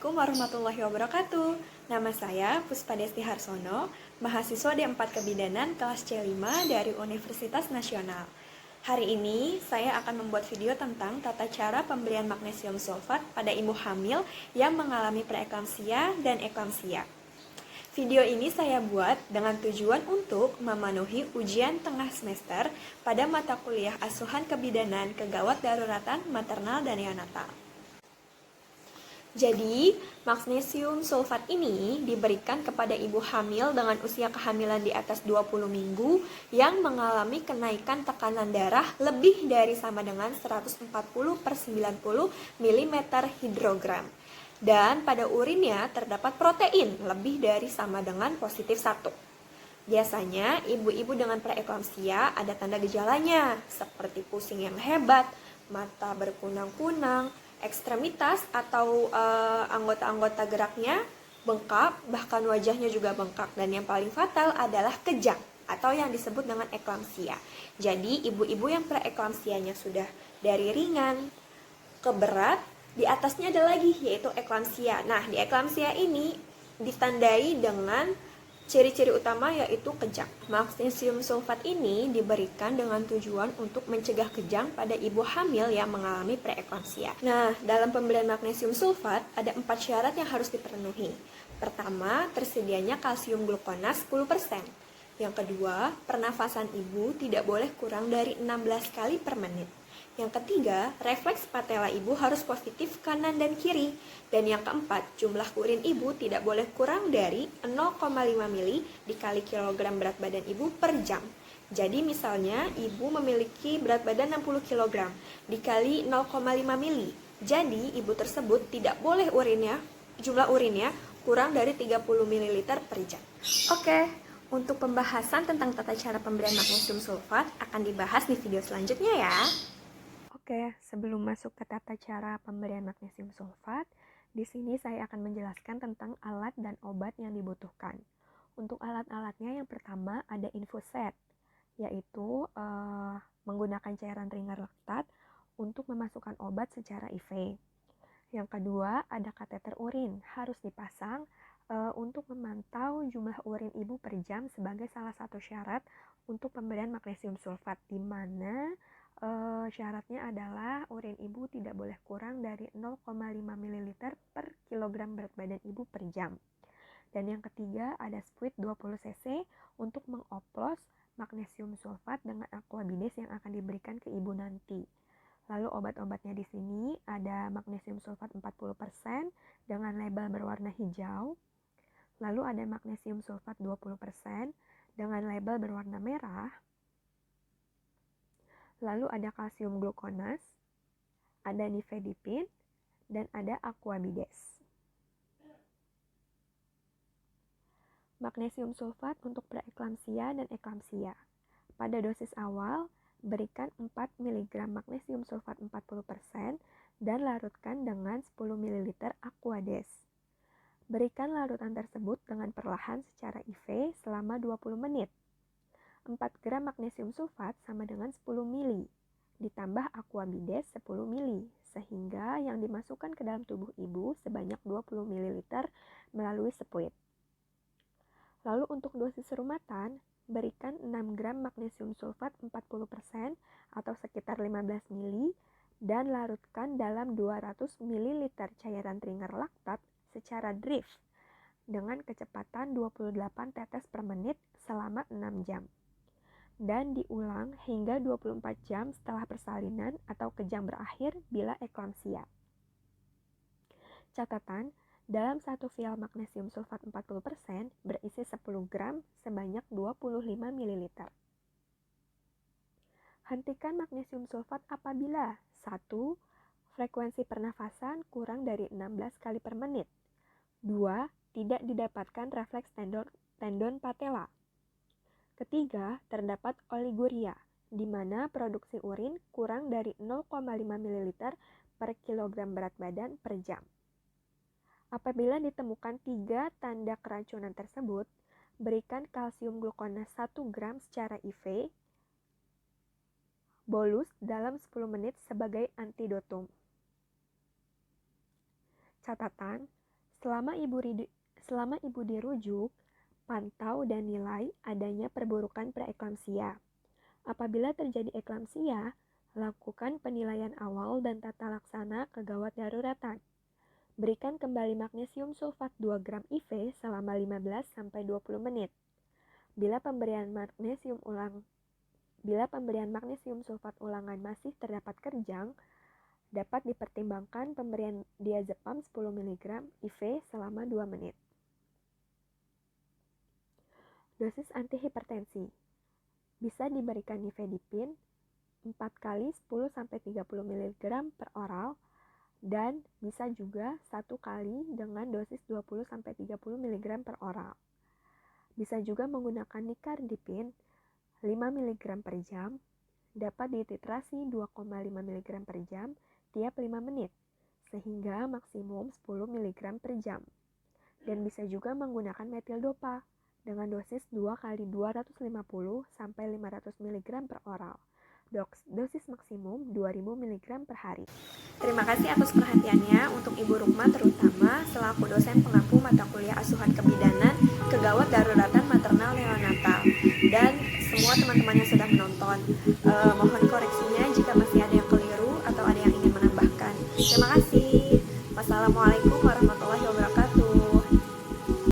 Assalamualaikum warahmatullahi wabarakatuh. Nama saya Puspa Desti Harsono, mahasiswa D4 Kebidanan kelas C5 dari Universitas Nasional. Hari ini saya akan membuat video tentang tata cara pemberian magnesium sulfat pada ibu hamil yang mengalami preeklamsia dan eklamsia. Video ini saya buat dengan tujuan untuk memenuhi ujian tengah semester pada mata kuliah asuhan kebidanan kegawat daruratan maternal dan neonatal. Jadi, magnesium sulfat ini diberikan kepada ibu hamil dengan usia kehamilan di atas 20 minggu yang mengalami kenaikan tekanan darah lebih dari sama dengan 140/90 mm hidrogram. Dan pada urinnya terdapat protein lebih dari sama dengan positif 1. Biasanya, ibu-ibu dengan preeklamsia ada tanda gejalanya seperti pusing yang hebat, mata berkunang-kunang, ekstremitas atau anggota-anggota geraknya bengkak, bahkan wajahnya juga bengkak. Dan yang paling fatal adalah kejang atau yang disebut dengan eklamsia. Jadi ibu-ibu yang preeklamsianya sudah dari ringan ke berat, di atasnya ada lagi yaitu eklamsia. Nah, di eklamsia ini ditandai dengan ciri-ciri utama yaitu kejang. Magnesium sulfat ini diberikan dengan tujuan untuk mencegah kejang pada ibu hamil yang mengalami preeklamsia. Nah, dalam pemberian magnesium sulfat ada 4 syarat yang harus dipenuhi. Pertama, tersedianya kalsium glukonas 10%. Yang kedua, pernafasan ibu tidak boleh kurang dari 16 kali per menit. Yang ketiga, refleks patella ibu harus positif kanan dan kiri. Dan yang keempat, jumlah urin ibu tidak boleh kurang dari 0,5 mili dikali kilogram berat badan ibu per jam. Jadi misalnya ibu memiliki berat badan 60 kg dikali 0,5 mili. Jadi ibu tersebut tidak boleh jumlah urinnya kurang dari 30 ml per jam. Oke, untuk pembahasan tentang tata cara pemberian magnesium sulfat akan dibahas di video selanjutnya ya. Oke, sebelum masuk ke tata cara pemberian magnesium sulfat, di sini saya akan menjelaskan tentang alat dan obat yang dibutuhkan. Untuk alat-alatnya yang pertama ada infuset, yaitu menggunakan cairan ringer laktat untuk memasukkan obat secara IV. Yang kedua ada kateter urin, harus dipasang untuk memantau jumlah urin ibu per jam sebagai salah satu syarat untuk pemberian magnesium sulfat, di mana syaratnya adalah urin ibu tidak boleh kurang dari 0,5 ml per kilogram berat badan ibu per jam. Dan yang ketiga ada spuit 20 cc untuk mengoplos magnesium sulfat dengan aquabides yang akan diberikan ke ibu nanti. Lalu obat-obatnya di sini ada magnesium sulfat 40% dengan label berwarna hijau. Lalu ada magnesium sulfat 20% dengan label berwarna merah. Lalu ada kalsium glukonas, ada nifedipin, dan ada aquabides. Magnesium sulfat untuk preeklamsia dan eklamsia. Pada dosis awal, berikan 4 mg magnesium sulfat 40% dan larutkan dengan 10 ml aquades. Berikan larutan tersebut dengan perlahan secara IV selama 20 menit. 4 gram magnesium sulfat sama dengan 10 mili, ditambah aquabides 10 mili, sehingga yang dimasukkan ke dalam tubuh ibu sebanyak 20 ml melalui spuit. Lalu untuk dosis serumatan, berikan 6 gram magnesium sulfat 40% atau sekitar 15 mili dan larutkan dalam 200 ml cairan ringer laktat secara drip dengan kecepatan 28 tetes per menit selama 6 jam. Dan diulang hingga 24 jam setelah persalinan atau kejang berakhir bila eklamsia. Catatan, dalam satu vial magnesium sulfat 40% berisi 10 gram sebanyak 25 ml. Hentikan magnesium sulfat apabila 1. Frekuensi pernafasan kurang dari 16 kali per menit. 2. Tidak didapatkan refleks tendon patella. Ketiga, terdapat oliguria, di mana produksi urin kurang dari 0,5 ml per kilogram berat badan per jam. Apabila ditemukan 3 tanda keracunan tersebut, berikan kalsium glukonas 1 gram secara IV bolus dalam 10 menit sebagai antidotum. Catatan, Selama ibu dirujuk, pantau dan nilai adanya perburukan preeklamsia. Apabila terjadi eklamsia, lakukan penilaian awal dan tata laksana kegawat daruratan. Berikan kembali magnesium sulfat 2 gram IV selama 15-20 menit. Bila pemberian magnesium sulfat ulangan masih terdapat kerjang, dapat dipertimbangkan pemberian diazepam 10 mg IV selama 2 menit. Dosis antihipertensi bisa diberikan nifedipin 4 kali 10-30 mg per oral dan bisa juga 1 kali dengan dosis 20-30 mg per oral. Bisa juga menggunakan nicardipin 5 mg per jam, dapat dititrasi 2,5 mg per jam tiap 5 menit, sehingga maksimum 10 mg per jam. Dan bisa juga menggunakan metildopa dengan dosis 2 kali 250 sampai 500 mg per oral. Dosis maksimum 2000 mg per hari. Terima kasih atas perhatiannya untuk Ibu Rukma, terutama selaku dosen pengampu mata kuliah asuhan kebidanan kegawat daruratan maternal neonatal, dan semua teman-teman yang sudah menonton. Mohon koreksinya jika masih ada yang keliru atau ada yang ingin menambahkan. Terima kasih.